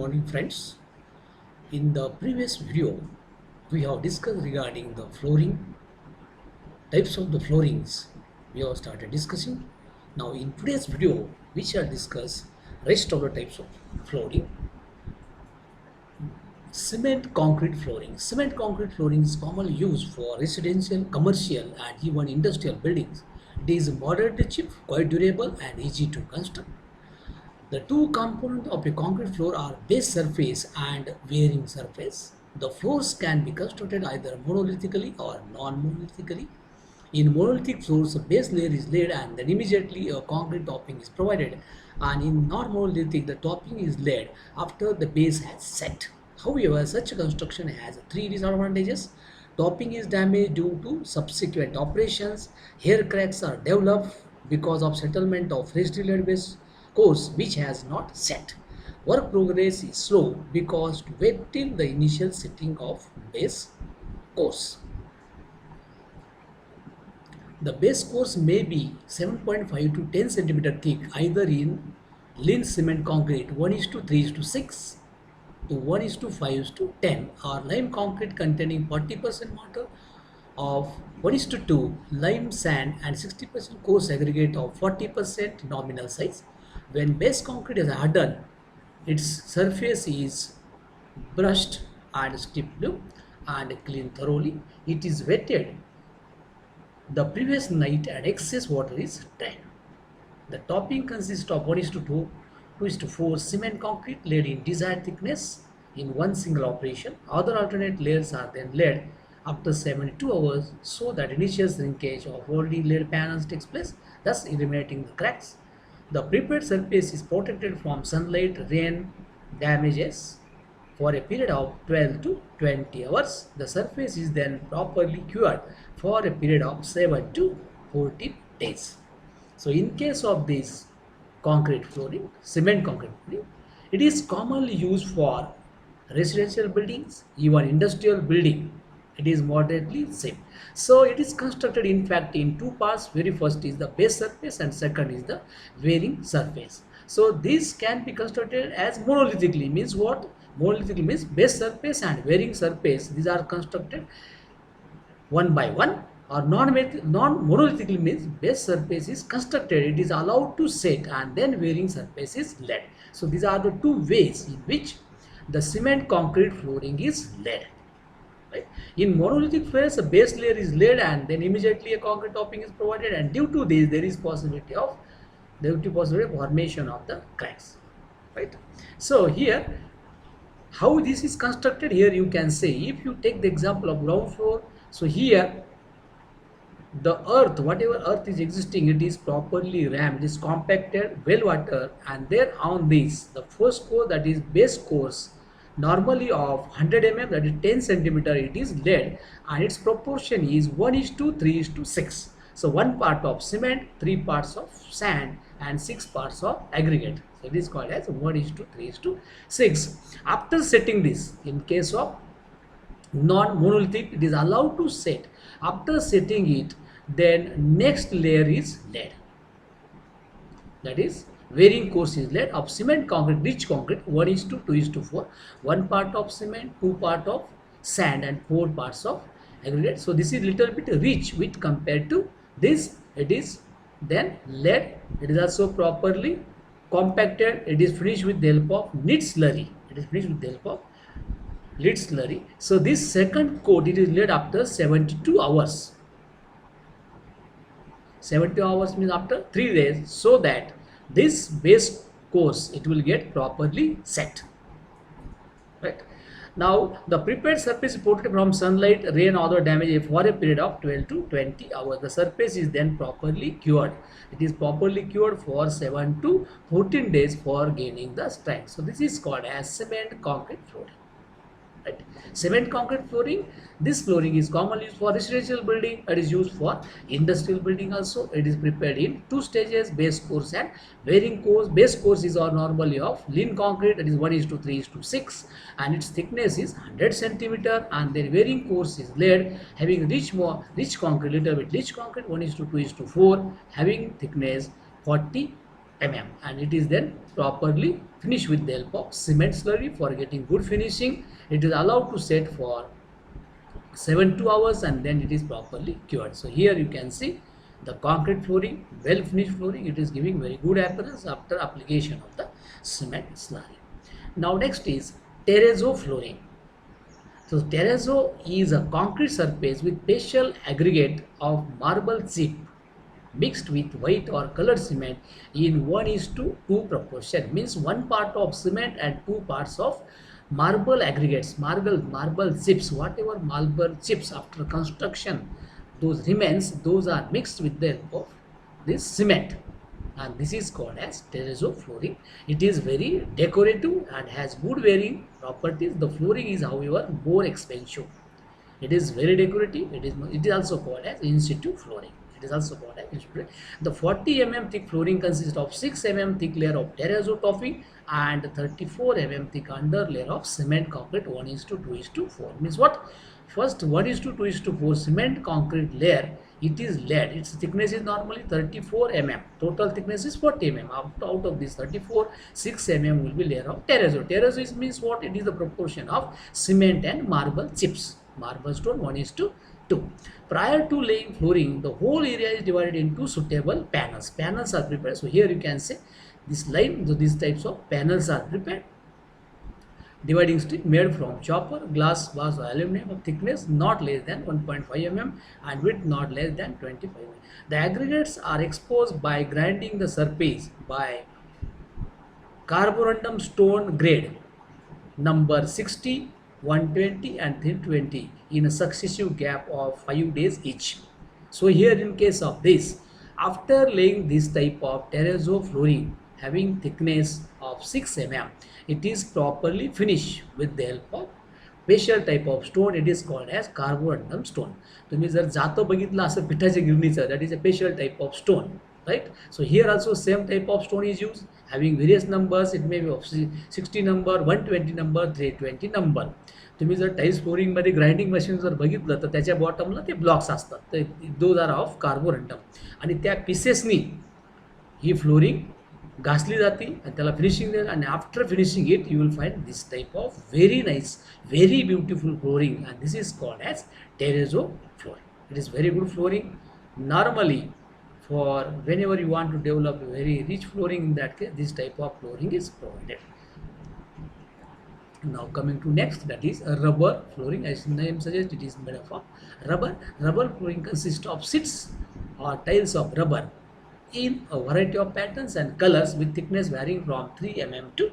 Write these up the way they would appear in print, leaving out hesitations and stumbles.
Morning friends. In the previous video we have discussed regarding the flooring, types of the floorings we have started discussing. Now in today's video we shall discuss rest of the types of flooring. Cement concrete flooring is commonly used for residential, commercial and even industrial buildings. It is moderately cheap, quite durable and easy to construct. The two components of a concrete floor are base surface and wearing surface. The floors can be constructed either monolithically or non-monolithically. In monolithic floors, a base layer is laid and then immediately a concrete topping is provided. And in non-monolithic, the topping is laid after the base has set. However, such a construction has three disadvantages. Topping is damaged due to subsequent operations. Hair cracks are developed because of settlement of residual base course which has not set. Work progress is slow because to wait till the initial setting of base course. The base course may be 7.5 to 10 centimeter thick either in lean cement concrete 1:3:6 to 1:5:10 or lime concrete containing 40% mortar of 1:2 lime sand and 60% coarse aggregate of 40% nominal size. When base concrete is hardened, its surface is brushed and stripped and cleaned thoroughly. It is wetted the previous night and excess water is drained. The topping consists of 1:2:4 cement concrete laid in desired thickness in one single operation. Other alternate layers are then laid after 72 hours so that initial shrinkage of already laid panels takes place, thus eliminating the cracks. The prepared surface is protected from sunlight, rain, damages for a period of 12 to 20 hours. The surface is then properly cured for a period of 7 to 14 days. So in case of this concrete flooring, cement concrete flooring, it is commonly used for residential buildings, even industrial building. It is moderately safe. So it is constructed in fact in two parts. Very first is the base surface and second is the wearing surface. So this can be constructed as monolithically. Means what? Monolithically means base surface and wearing surface. These are constructed one by one. Or non-monolithically means base surface is constructed. It is allowed to set and then wearing surface is laid. So these are the two ways in which the cement concrete flooring is laid. Right. In monolithic phase, a base layer is laid and then immediately a concrete topping is provided, and due to this there is possibility of formation of the cracks. Right. So here how this is constructed, here you can say, if you take the example of ground floor, so here the earth, whatever earth is existing, it is properly rammed, it is compacted, well water, and then on this the first course, that is base course, normally of 100 mm, that is 10 centimeter, it is laid and its proportion is 1:3:6. So 1 part of cement, 3 parts of sand and 6 parts of aggregate. So it is called as 1:3:6. After setting this, in case of non-monolithic, it is allowed to set. After setting it, then next layer is laid, that is wearing course is laid of cement concrete, rich concrete 1:2:4, 1 part of cement, 2 part of sand and 4 parts of aggregate. So this is little bit rich with compared to this. It is then laid. It is also properly compacted. It is finished with the help of neat slurry. It is finished with the help of lead slurry. So this second coat, it is laid after 72 hours. 72 hours means after 3 days, so that this base course it will get properly set. Right. Now the prepared surface is protected from sunlight, rain, other damage for a period of 12 to 20 hours. The surface is then properly cured. It is properly cured for 7 to 14 days for gaining the strength. So this is called as cement concrete flooring. Right. Cement concrete flooring, this flooring is commonly used for residential building. It is used for industrial building also. It is prepared in 2 stages, base course and wearing course. Base course is normally of lean concrete, that is 1:3:6 and its thickness is 100 centimeter, and then wearing course is laid having rich concrete, little bit rich concrete 1:2:4 having thickness 40 mm, and it is then properly finished with the help of cement slurry. For getting good finishing, it is allowed to set for 7 2 hours, and then it is properly cured. So here you can see the concrete flooring, well finished flooring. It is giving very good appearance after application of the cement slurry. Now next is terrazzo flooring. So terrazzo is a concrete surface with special aggregate of marble chip mixed with white or colored cement in 1:2 proportion. Means one part of cement and two parts of marble aggregates, marble chips, whatever marble chips after construction, those remains, those are mixed with the help of this cement, and this is called as terrazzo flooring. It is very decorative and has good wearing properties. The flooring is however more expensive. It is very decorative. It is also called as in situ flooring. It is also called as in situ. The 40 mm thick flooring consists of 6 mm thick layer of terrazzo topping and 34 mm thick under layer of cement concrete 1:2:4. Means what? First 1:2:4 cement concrete layer. It is layered. Its thickness is normally 34 mm. Total thickness is 40 mm. Out of this 34, 6 mm will be layer of terrazzo. Terrazzo means what? It is the proportion of cement and marble chips. Marble stone 1:2. Prior to laying flooring, the whole area is divided into suitable panels. Panels are prepared. So here you can see this line. So these types of panels are prepared. Dividing stick made from copper, glass, bars, or aluminum of thickness not less than 1.5 mm and width not less than 25 mm. The aggregates are exposed by grinding the surface by carborundum stone grade number 60, 120 and 320 in a successive gap of 5 days each. So here in case of this, after laying this type of terrazzo flooring having thickness of 6 mm, it is properly finished with the help of special type of stone. It is called as carborundum stone. तुम्ही जर जातं बघितलं असं पिठाच्या गिरणीचं, that is a special type of stone, right? So here also same type of stone is used, having various numbers. It may be of 60 number, 120 number, 320 number. तुम्ही जर tiles flooring मध्ये grinding machine जर बघितलं तर त्याच्या बॉटमला ते blocks असतात, those are of Carborundum, आणि त्या पीसेसनी ही फ्लोरिंग घासली जाते आणि त्याला फिनिशिंग देतात. आणि after finishing it you will find this type of very nice, very beautiful flooring, and this is called as terrazzo flooring. It is very good flooring. Normally, for whenever you want to develop a very rich flooring, in that case, this type of flooring is provided. Now coming to next, that is a rubber flooring. As the name suggests, it is made up of rubber. Rubber flooring consists of sheets or tiles of rubber in a variety of patterns and colors with thickness varying from 3 mm to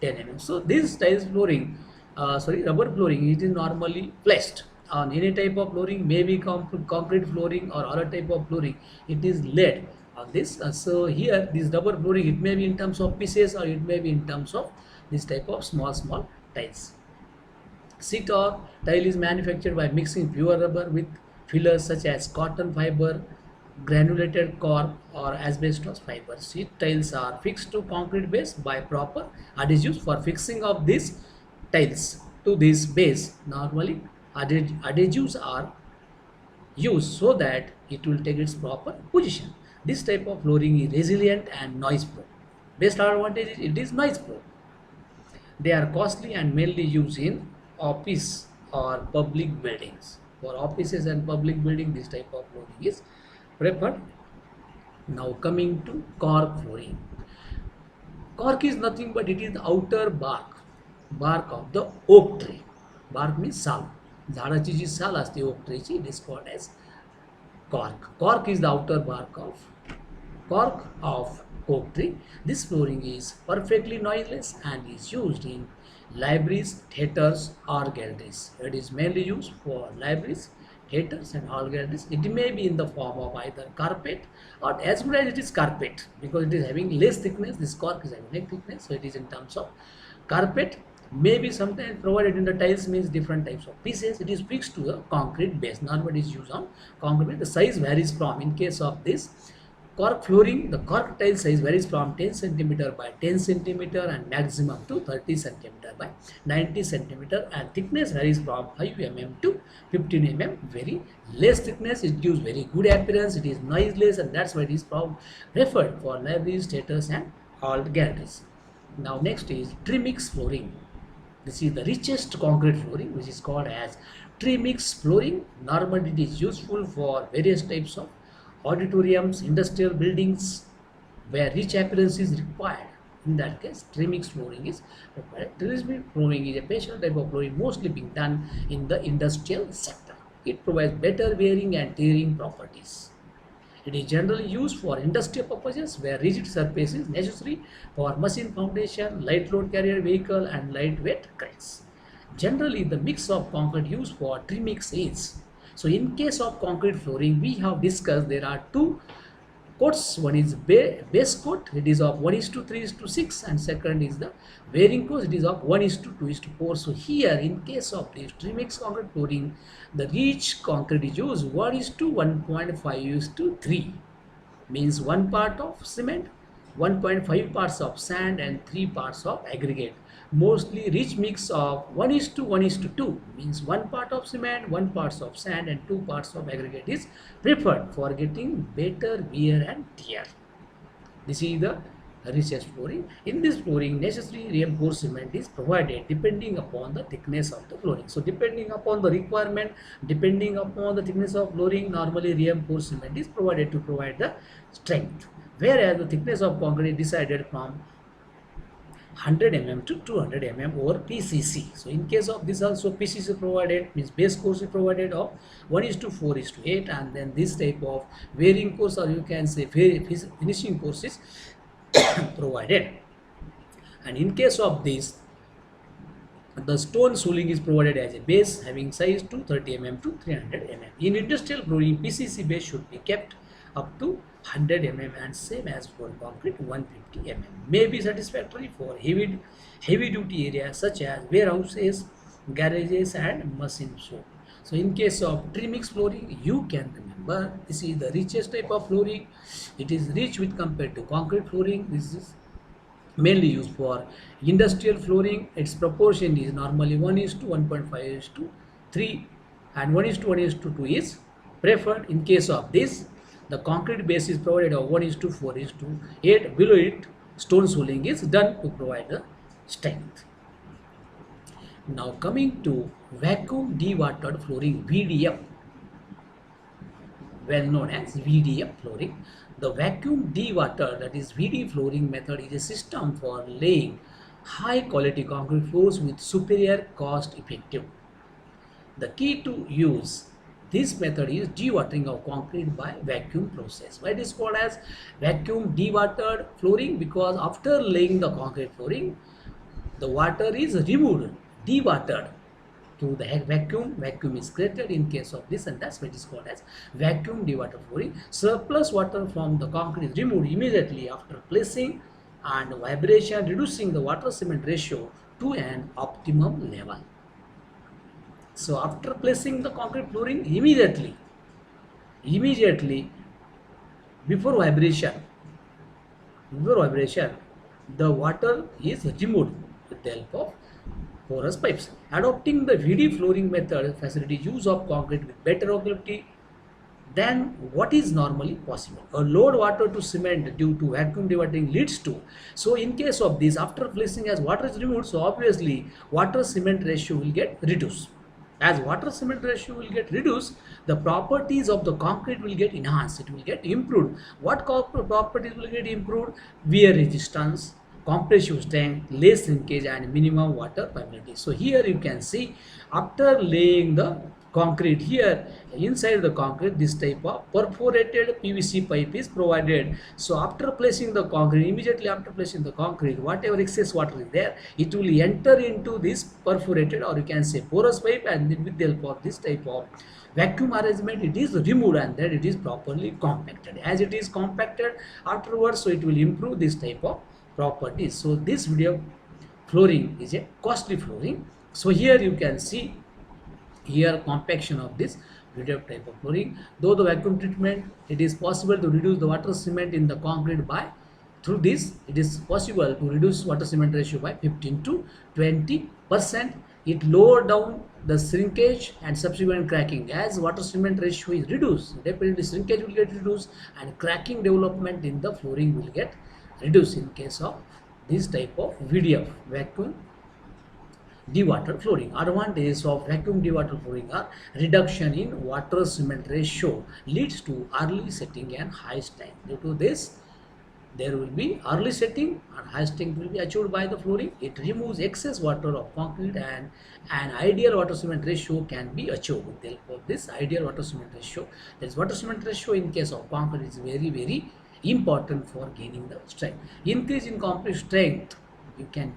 10 mm. So this tiles flooring, rubber flooring, it is normally placed on any type of flooring, maybe concrete flooring or other type of flooring. It is laid on this. So here this rubber flooring, it may be in terms of pieces or it may be in terms of this type of small tiles. Sheet or tile is manufactured by mixing pure rubber with fillers such as cotton fiber, granulated cork or asbestos fiber. Sheet tiles are fixed to concrete base by proper adhesives. For fixing of these tiles to this base, normally adhesives are used so that it will take its proper position. This type of flooring is resilient and noise proof. Best advantage is it is noise proof. They are costly and mainly used in office or public buildings. For offices and public buildings, this type of flooring is preferred. Now coming to cork flooring. Cork is nothing but it is the outer bark of the oak tree. Bark means साल. झाडाची जी साल असते oak tree ची, it is called as cork. Cork is the outer bark of oak tree. This flooring is perfectly noiseless and is used in libraries, theaters or galleries. It is mainly used for libraries, theaters and all galleries. It may be in the form of either carpet or as good as it is carpet, because it is having less thickness. This cork is having less thickness, so it is in terms of carpet. Maybe sometimes provided in the tiles, means different types of pieces. It is fixed to the concrete base. Normally it is used on concrete base. The size varies from, in case of this Cork flooring, the cork tile size varies from 10 centimeter by 10 centimeter and maximum to 30 centimeter by 90 centimeter, and thickness varies from 5 mm to 15 mm. Very less thickness, it gives very good appearance, it is noiseless, and that's why it is preferred for libraries, theatres and all galleries. Now next is trimix flooring. This is the richest concrete flooring, which is called as trimix flooring. Normally it is useful for various types of auditoriums, industrial buildings where rich appearance is required. In that case, trimix flooring is required. Trimix flooring is a special type of flooring mostly being done in the industrial sector. It provides better wearing and tearing properties. It is generally used for industrial purposes where rigid surface is necessary for machine foundation, light load carrier vehicle and lightweight cranes. Generally, the mix of concrete used for trimix is, so in case of concrete flooring, we have discussed there are two coats. One is base coat, it is of 1:3:6, and second is the wearing coat, it is of 1:2:4. So here in case of this trimix concrete flooring, the rich concrete is used 1:1.5:3, means 1 part of cement, 1.5 parts of sand and 3 parts of aggregate. Mostly rich mix of 1:1:2, means 1 part of cement, 1 parts of sand and 2 parts of aggregate is preferred for getting better wear and tear. This is the richest flooring. In this flooring, necessary reinforced cement is provided depending upon the thickness of the flooring. So depending upon the requirement, depending upon the thickness of flooring, normally reinforced cement is provided to provide the strength, whereas the thickness of concrete is decided from 100 mm to 200 mm over PCC. So in case of this also PCC provided, means base course is provided of 1:4:8, and then this type of wearing course, or you can say finishing course is provided. And in case of this, the stone sooling is provided as a base having size 230 mm to 300 mm. In industrial flooring, PCC base should be kept up to 100 mm and same as for concrete 150 mm. May be satisfactory for heavy duty areas such as warehouses, garages and machine shop. So in case of trimix flooring, you can remember this is the richest type of flooring. It is rich with compared to concrete flooring. This is mainly used for industrial flooring. Its proportion is normally 1:1.5:3 and 1:1:2 is preferred. In case of this, the concrete base is provided of 1:4:8. Below it, stone sooling is done to provide the strength. Now coming to vacuum dewatered flooring, VDF, well known as VDF flooring. The vacuum dewater, that is VD flooring method, is a system for laying high quality concrete floors with superior cost effective. The key to use this method is dewatering of concrete by vacuum process. Why it is called as vacuum dewatered flooring? Because after laying the concrete flooring, the water is removed, dewatered through the vacuum. Vacuum is created in case of this, and that's what is called as vacuum dewatered flooring. Surplus water from the concrete is removed immediately after placing, and vibration reducing the water cement ratio to an optimum level. So after placing the concrete flooring, immediately before vibration, the water is removed with the help of porous pipes. Adopting the VD flooring method facilitates use of concrete with better durability than what is normally possible. A load water to cement due to vacuum dewatering leads to. So in case of this, after placing, as water is removed, so obviously water cement ratio will get reduced. As water cement ratio will get reduced, the properties of the concrete will get enhanced, it will get improved. What properties will get improved? Wear resistance, compressive strength, less shrinkage and minimum water permeability. So here you can see, after laying the concrete, here inside the concrete this type of perforated PVC pipe is provided. So after placing the concrete, immediately after placing the concrete, whatever excess water is there, it will enter into this perforated, or you can say porous pipe, and with the help of this type of vacuum arrangement it is removed, and then it is properly compacted. As it is compacted afterwards, so it will improve this type of properties. So this video flooring is a costly flooring. So here you can see here compaction of this VDF type of flooring. Though the vacuum treatment, it is possible to reduce the water cement in the concrete by through this. It is possible to reduce water cement ratio by 15 to 20%. It lower down the shrinkage and subsequent cracking. As water cement ratio is reduced, definitely shrinkage will get reduced and cracking development in the flooring will get reduced in case of this type of VDF, vacuum dewater flooring. Advantages of vacuum dewater flooring are reduction in water cement ratio leads to early setting and high strength. Due to this, there will be early setting and high strength will be achieved by the flooring. It removes excess water of concrete and an ideal water cement ratio can be achieved. Therefore, this ideal water cement ratio, that is water cement ratio in case of concrete, is very important for gaining the strength. Increase in compressive strength, you can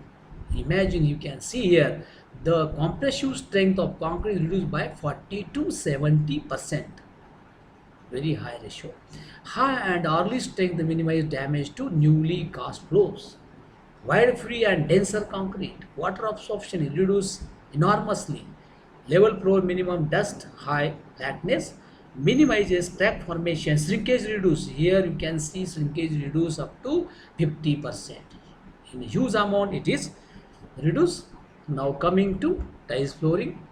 imagine, you can see here the compressive strength of concrete is reduced by 40 to 70%. Very high ratio. High and early strength minimize damage to newly cast floors. Wide free and denser concrete, water absorption is reduced enormously. Level floor minimum dust, high flatness, minimizes crack formation, shrinkage reduce. Here you can see shrinkage reduce up to 50%. In a huge amount it is reduced. Now coming to tiles flooring.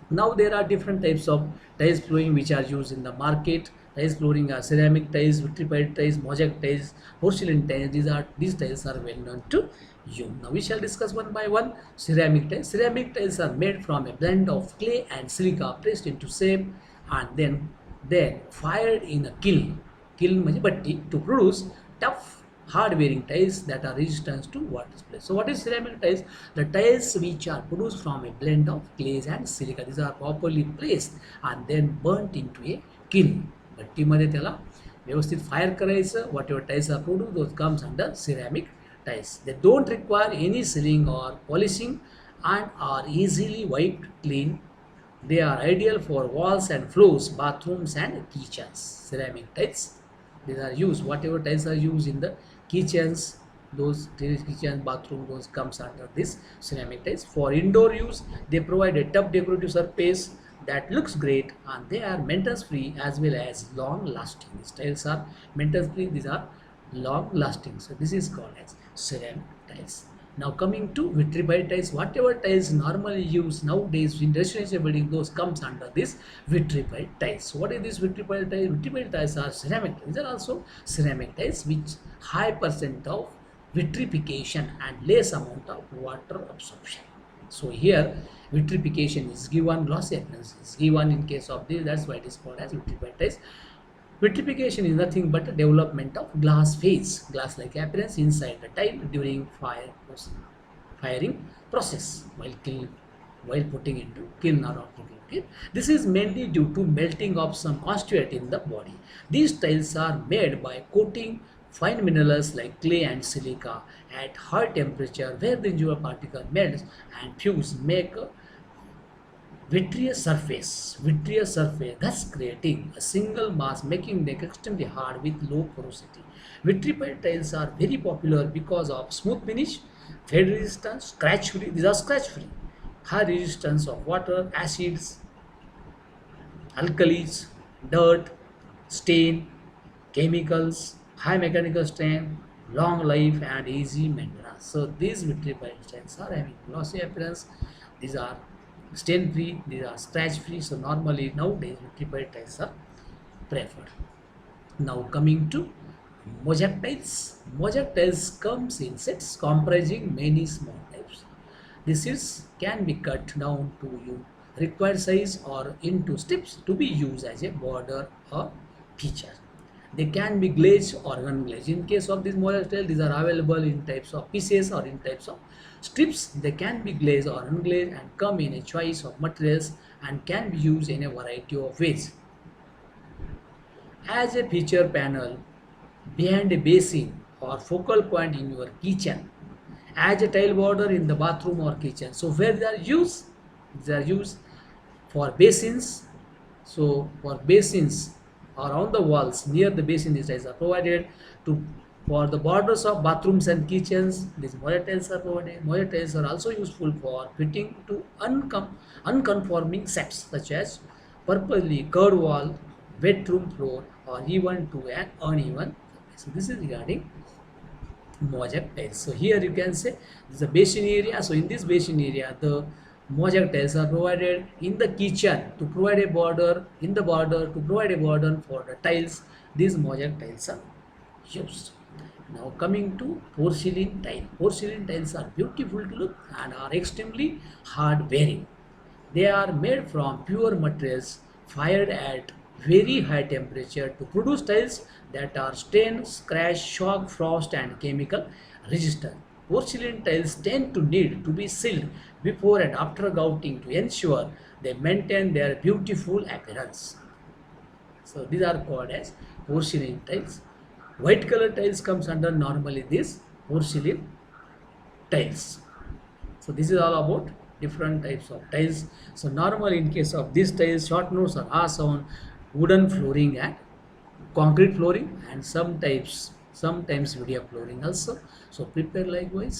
Now there are different types of tiles flooring which are used in the market. Tiles flooring are ceramic tiles, vitrified tiles, mosaic tiles, porcelain tiles. These tiles are well known to you. Now we shall discuss one by one. Ceramic tiles. Ceramic tiles are made from a blend of clay and silica pressed into shape and then fired in a kiln. Kiln means bhatti to produce tough hard wearing tiles that are resistant to water splash. So what is ceramic tiles? The tiles which are produced from a blend of clays and silica. These are properly placed and then burnt into a kiln. भट्टीमध्ये त्याला व्यवस्थित fire करायचं. Whatever tiles are produced, those comes under ceramic tiles. They don't require any sealing or polishing and are easily wiped clean. They are ideal for walls and floors, bathrooms and kitchens. Ceramic tiles, these are used, whatever tiles are used in the kitchens, those kitchen, bathroom, those comes under this ceramic tiles. For indoor use, they provide a tough decorative surface that looks great and they are maintenance free as well as long lasting. These tiles are maintenance free, these are long lasting. So this is called as ceramic tiles. Now coming to vitrified tiles, whatever tiles normally used nowadays in residential building, those comes under this vitrified tiles. So what is this vitrified tiles? Vitrified tiles are ceramic tiles. These are also ceramic tiles which high percent of vitrification and less amount of water absorption. So here vitrification is given, glossy appearance is given in case of this. That's why it is called as vitrified tiles. Vitrification is nothing but a development of glass phase, glass-like appearance inside the tile during firing process while putting into kiln or autoclave. This is mainly due to melting of some constituent in the body. These tiles are made by coating fine minerals like clay and silica at high temperature where the individual particle melts and fuse make a vitreous surface, thus creating a single mass, making them extremely hard with low porosity. Vitrified tiles are very popular because of smooth finish, fade resistance, scratch free. These are scratch free, high resistance of water, acids, alkalis, dirt, stain, chemicals, high mechanical strength, long life, and easy maintenance. So these vitrified tiles are having glossy appearance. These are stain free, these are scratch free. So normally nowadays vitrified tiles are preferred. Now coming to mosaic tiles. Mosaic tiles comes in sets comprising many small types. These sets can be cut down to you required size or into strips to be used as a border or feature. They can be glazed or unglazed. In case of this mosaic tile, these are available in types of pieces or in types of strips. They can be glazed or unglazed and come in a choice of materials and can be used in a variety of ways. As a feature panel behind a basin or focal point in your kitchen, as a tile border in the bathroom or kitchen. So where they are used for basins. So for basins or on the walls near the basin, these tiles are provided. For the borders of bathrooms and kitchens, these mosaic tiles are provided. Mosaic tiles are also useful for fitting to unconforming sets such as purposely curved wall, wet room floor, or even to an uneven surface. So this is regarding mosaic tiles. So here you can say this is a basin area. So in this basin area, the mosaic tiles are provided in the kitchen to provide a border, in the border to provide a border for the tiles. These mosaic tiles are used. Now coming to porcelain tile. Porcelain tiles are beautiful to look and are extremely hard wearing. They are made from pure materials fired at very high temperature to produce tiles that are stain, scratch, shock, frost and chemical resistant. Porcelain tiles tend to need to be sealed before and after gouting to ensure they maintain their beautiful appearance. So these are called as porcelain tiles. White color tiles comes under normally this porcelain tiles. So this is all about different types of tiles. So normally in case of these tiles, short notes are asked on wooden flooring and concrete flooring, and sometimes video flooring also. So prepare likewise.